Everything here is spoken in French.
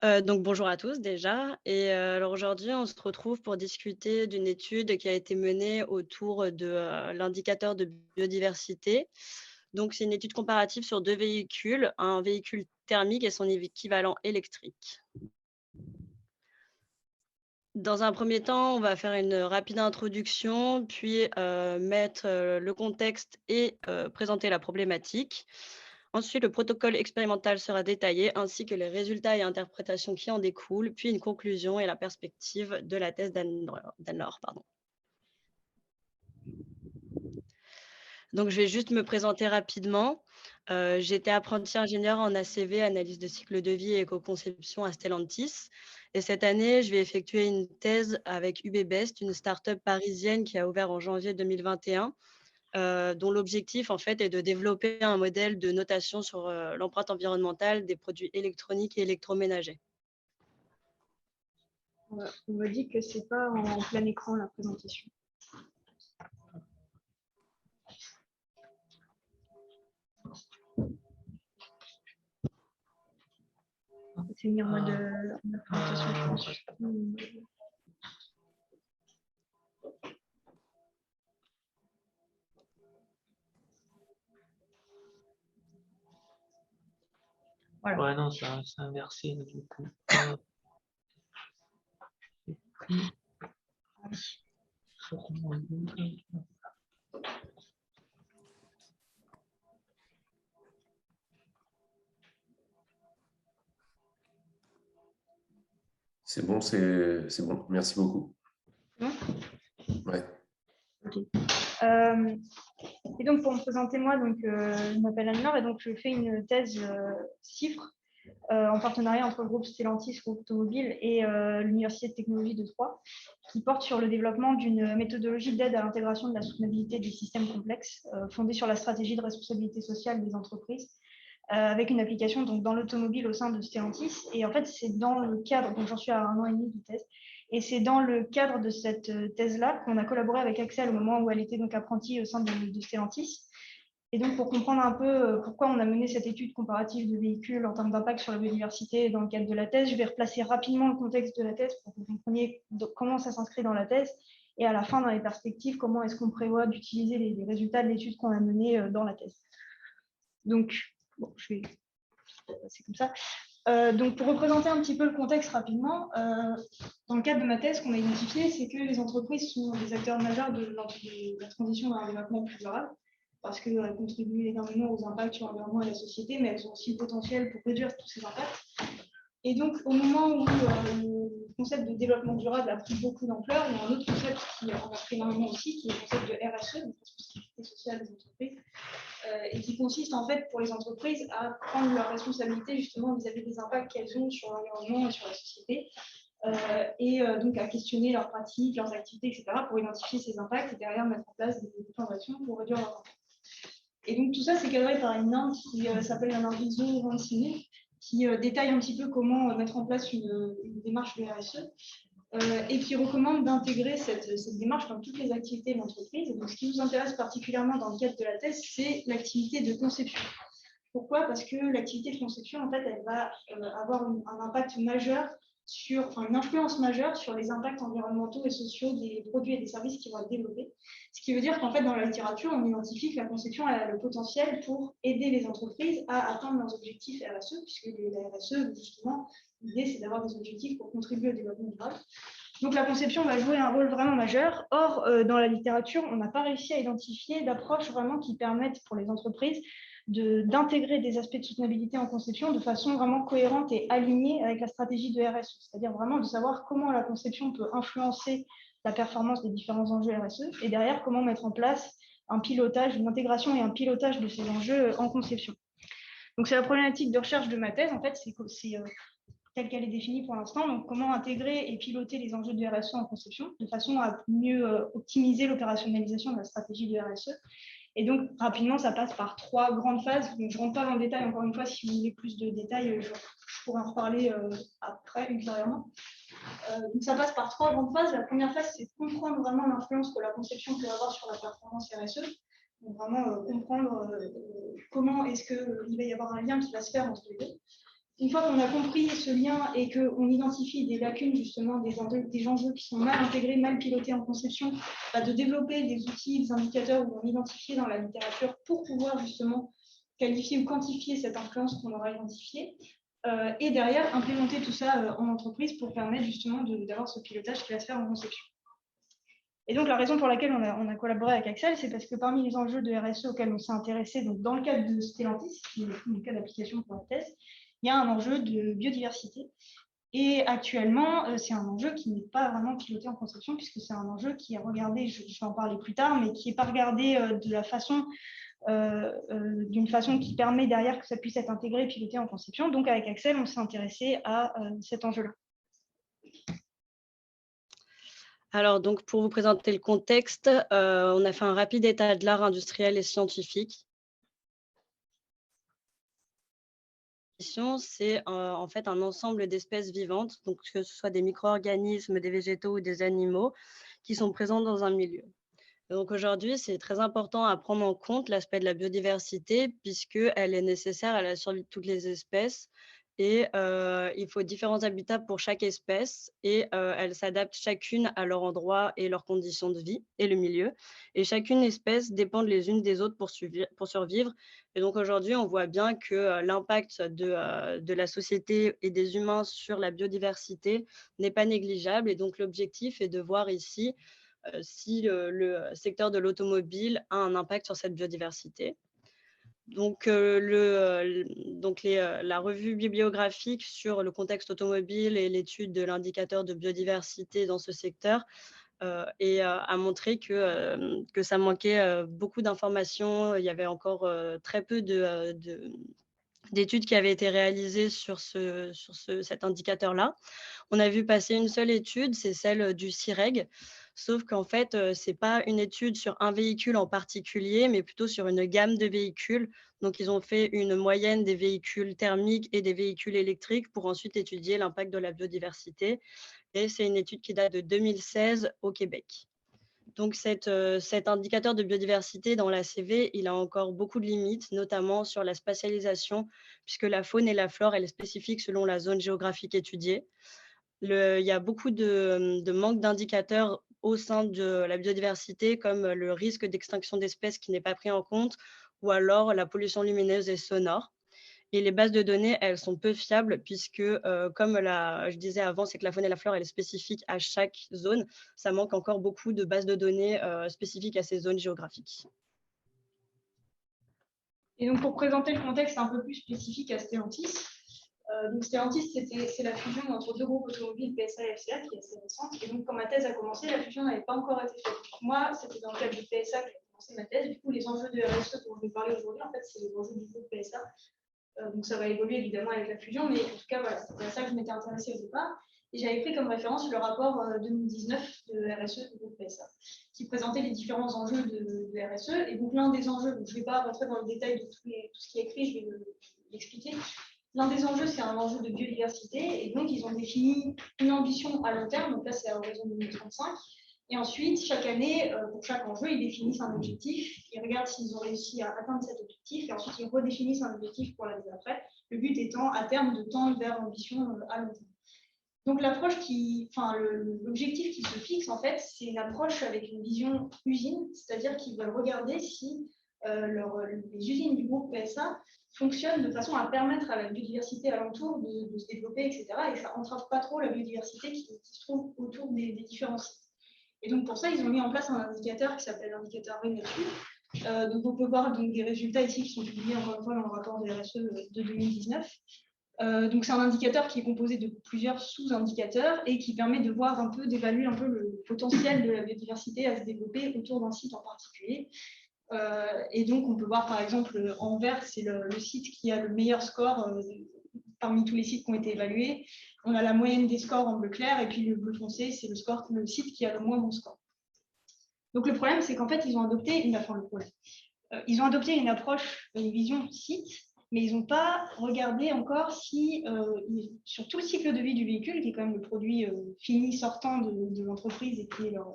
Donc bonjour à tous déjà alors aujourd'hui on se retrouve pour discuter d'une étude qui a été menée autour de, l'indicateur de biodiversité. Donc c'est une étude comparative sur 2 véhicules, un véhicule thermique et son équivalent électrique. Dans un premier temps, on va faire une rapide introduction, puis, mettre, le contexte et présenter la problématique. Ensuite, le protocole expérimental sera détaillé, ainsi que les résultats et interprétations qui en découlent, puis une conclusion et la perspective de la thèse d'Anne-Laure, pardon. Donc je vais juste me présenter rapidement. J'étais apprentie ingénieure en ACV, analyse de cycle de vie et éco-conception à Stellantis et cette année, je vais effectuer une thèse avec UBBest, une start-up parisienne qui a ouvert en janvier 2021, dont l'objectif, en fait, est de développer un modèle de notation sur, l'empreinte environnementale des produits électroniques et électroménagers. On me dit que c'est pas en plein écran la présentation. C'est mis en mode présentation, je pense. Voilà. Ouais, non, c'est inversé du coup. C'est bon, c'est bon. Merci beaucoup. Ouais. Okay. Et donc, pour me présenter, moi, je m'appelle Anne-Laure et donc je fais une thèse CIFRE en partenariat entre le groupe Stellantis, groupe automobile, et l'Université de technologie de Troyes, qui porte sur le développement d'une méthodologie d'aide à l'intégration de la soutenabilité des systèmes complexes, fondée sur la stratégie de responsabilité sociale des entreprises, avec une application donc, dans l'automobile au sein de Stellantis. Et en fait, c'est dans le cadre, donc j'en suis à 1 an et demi de thèse, et c'est dans le cadre de cette thèse-là qu'on a collaboré avec Axel au moment où elle était donc apprentie au sein de Stellantis. Et donc, pour comprendre un peu pourquoi on a mené cette étude comparative de véhicules en termes d'impact sur la biodiversité dans le cadre de la thèse, je vais replacer rapidement le contexte de la thèse pour que vous compreniez comment ça s'inscrit dans la thèse. Et à la fin, dans les perspectives, comment est-ce qu'on prévoit d'utiliser les résultats de l'étude qu'on a menée dans la thèse. Donc, bon, je vais passer comme ça. Donc, pour représenter un petit peu le contexte rapidement, dans le cadre de ma thèse, ce qu'on a identifié, c'est que les entreprises sont des acteurs majeurs de la transition vers un développement plus durable, parce qu'elles contribuent énormément aux impacts sur l'environnement et la société, mais elles ont aussi le potentiel pour réduire tous ces impacts. Et donc, au moment où le concept de développement durable a pris beaucoup d'ampleur, il y a un autre concept qui en a pris énormément aussi, qui est le concept de RSE, donc responsabilité sociale des entreprises, et qui consiste en fait pour les entreprises à prendre leur responsabilité justement vis-à-vis des impacts qu'elles ont sur l'environnement et sur la société, donc à questionner leurs pratiques, leurs activités, etc., pour identifier ces impacts et derrière mettre en place des plans d'action pour réduire leurs impacts. Et donc tout ça, c'est cadré par une norme qui s'appelle la norme ISO 26000, qui détaille un petit peu comment mettre en place une démarche de RSE et qui recommande d'intégrer cette démarche dans toutes les activités de l'entreprise. Donc ce qui nous intéresse particulièrement dans le cadre de la thèse, c'est l'activité de conception. Pourquoi ? Parce que l'activité de conception, en fait, elle va avoir un impact majeur une influence majeure sur les impacts environnementaux et sociaux des produits et des services qui vont être développés. Ce qui veut dire qu'en fait, dans la littérature, on identifie que la conception a le potentiel pour aider les entreprises à atteindre leurs objectifs RSE, puisque la RSE, justement, l'idée, c'est d'avoir des objectifs pour contribuer au développement durable. Donc la conception va jouer un rôle vraiment majeur. Or, dans la littérature, on n'a pas réussi à identifier d'approches vraiment qui permettent pour les entreprises d'intégrer des aspects de soutenabilité en conception de façon vraiment cohérente et alignée avec la stratégie de RSE, c'est-à-dire vraiment de savoir comment la conception peut influencer la performance des différents enjeux RSE et derrière comment mettre en place un pilotage, une intégration et un pilotage de ces enjeux en conception. Donc c'est la problématique de recherche de ma thèse, en fait, c'est telle qu'elle est définie pour l'instant, donc comment intégrer et piloter les enjeux de RSE en conception de façon à mieux optimiser l'opérationnalisation de la stratégie de RSE. Et donc, rapidement, ça passe par 3 grandes phases. Donc, je ne rentre pas dans le détail, encore une fois, si vous voulez plus de détails, je pourrais en reparler après, ultérieurement. Donc, ça passe par 3 grandes phases. La première phase, c'est de comprendre vraiment l'influence que la conception peut avoir sur la performance RSE. Donc, vraiment comprendre comment est-ce qu'il va y avoir un lien qui va se faire entre les deux. une fois qu'on a compris ce lien et qu'on identifie des lacunes, justement, des enjeux qui sont mal intégrés, mal pilotés en conception, de développer des outils, des indicateurs ou en identifier dans la littérature pour pouvoir justement qualifier ou quantifier cette influence qu'on aura identifiée. Et derrière, implémenter tout ça en entreprise pour permettre justement d'avoir ce pilotage qui va se faire en conception. Et donc, la raison pour laquelle on a collaboré avec Axel, c'est parce que parmi les enjeux de RSE auxquels on s'est intéressé, donc dans le cadre de Stellantis, qui est le cas d'application pour la thèse, il y a un enjeu de biodiversité. Et actuellement, c'est un enjeu qui n'est pas vraiment piloté en conception, puisque c'est un enjeu qui est regardé, je vais en parler plus tard, mais qui n'est pas regardé d'une façon qui permet derrière que ça puisse être intégré et piloté en conception. Donc, avec Axel, on s'est intéressé à cet enjeu-là. Alors, donc, pour vous présenter le contexte, on a fait un rapide état de l'art industriel et scientifique. C'est en fait un ensemble d'espèces vivantes, donc que ce soit des micro-organismes, des végétaux ou des animaux, qui sont présents dans un milieu. Donc aujourd'hui, c'est très important à prendre en compte l'aspect de la biodiversité, puisqu'elle est nécessaire à la survie de toutes les espèces. Et il faut différents habitats pour chaque espèce et elles s'adaptent chacune à leur endroit et leurs conditions de vie et le milieu. Et chacune espèce dépend les unes des autres pour survivre. Et donc aujourd'hui, on voit bien que l'impact de la société et des humains sur la biodiversité n'est pas négligeable. Et donc l'objectif est de voir ici si le secteur de l'automobile a un impact sur cette biodiversité. Donc, la revue bibliographique sur le contexte automobile et l'étude de l'indicateur de biodiversité dans ce secteur a montré que ça manquait beaucoup d'informations. Il y avait encore très peu d'études qui avaient été réalisées sur cet indicateur-là. On a vu passer une seule étude, c'est celle du CIREG, sauf qu'en fait, ce n'est pas une étude sur un véhicule en particulier, mais plutôt sur une gamme de véhicules. Donc, ils ont fait une moyenne des véhicules thermiques et des véhicules électriques pour ensuite étudier l'impact de la biodiversité. Et c'est une étude qui date de 2016 au Québec. Donc, cet indicateur de biodiversité dans la CV, il a encore beaucoup de limites, notamment sur la spatialisation, puisque la faune et la flore, elle est spécifique selon la zone géographique étudiée. Il y a beaucoup de manque d'indicateurs au sein de la biodiversité, comme le risque d'extinction d'espèces qui n'est pas pris en compte, ou alors la pollution lumineuse et sonore. Et les bases de données, elles sont peu fiables puisque, comme je disais avant, c'est que la faune et la flore, elle est spécifique à chaque zone. Ça manque encore beaucoup de bases de données spécifiques à ces zones géographiques. Et donc, pour présenter le contexte un peu plus spécifique à Stellantis, donc Stellantis, c'est la fusion entre deux groupes automobiles, PSA et FCA, qui est assez récente. Et donc, quand ma thèse a commencé, la fusion n'avait pas encore été faite. Moi, c'était dans le cadre du PSA que j'ai commencé ma thèse. Du coup, les enjeux de RSE dont je vais parler aujourd'hui, en fait, c'est les enjeux du groupe PSA. Donc, ça va évoluer évidemment avec la fusion, mais en tout cas, voilà, c'était à ça que je m'étais intéressée au départ. Et j'avais pris comme référence le rapport 2019 de RSE du groupe PSA, qui présentait les différents enjeux de RSE. Et donc, l'un des enjeux, donc je ne vais pas rentrer dans le détail de tout ce qui est écrit, je vais l'expliquer. L'un des enjeux, c'est un enjeu de biodiversité. Et donc, ils ont défini une ambition à long terme. Donc là, c'est à l'horizon 2035. Et ensuite, chaque année, pour chaque enjeu, ils définissent un objectif. Ils regardent s'ils ont réussi à atteindre cet objectif. Et ensuite, ils redéfinissent un objectif pour l'année d'après. Le but étant, à terme, de tendre vers l'ambition à long terme. Donc, l'objectif qui se fixe, en fait, c'est une approche avec une vision usine. C'est-à-dire qu'ils veulent regarder si les usines du groupe PSA fonctionnent de façon à permettre à la biodiversité alentour de se développer, etc. Et ça n'entrave pas trop la biodiversité qui se trouve autour des différents sites. Et donc, pour ça, ils ont mis en place un indicateur qui s'appelle l'indicateur RENATU. Donc, on peut voir donc, des résultats ici qui sont publiés encore une fois dans le rapport de RSE de 2019. Donc, c'est un indicateur qui est composé de plusieurs sous-indicateurs et qui permet de voir un peu, d'évaluer un peu le potentiel de la biodiversité à se développer autour d'un site en particulier. Et donc, on peut voir par exemple en vert, c'est le site qui a le meilleur score parmi tous les sites qui ont été évalués. On a la moyenne des scores en bleu clair et puis le bleu foncé, c'est le site qui a le moins bon score. Donc, le problème, c'est qu'en fait, ils ont adopté une approche, une vision site, mais ils n'ont pas regardé encore si, sur tout le cycle de vie du véhicule, qui est quand même le produit fini sortant de l'entreprise et qui est leur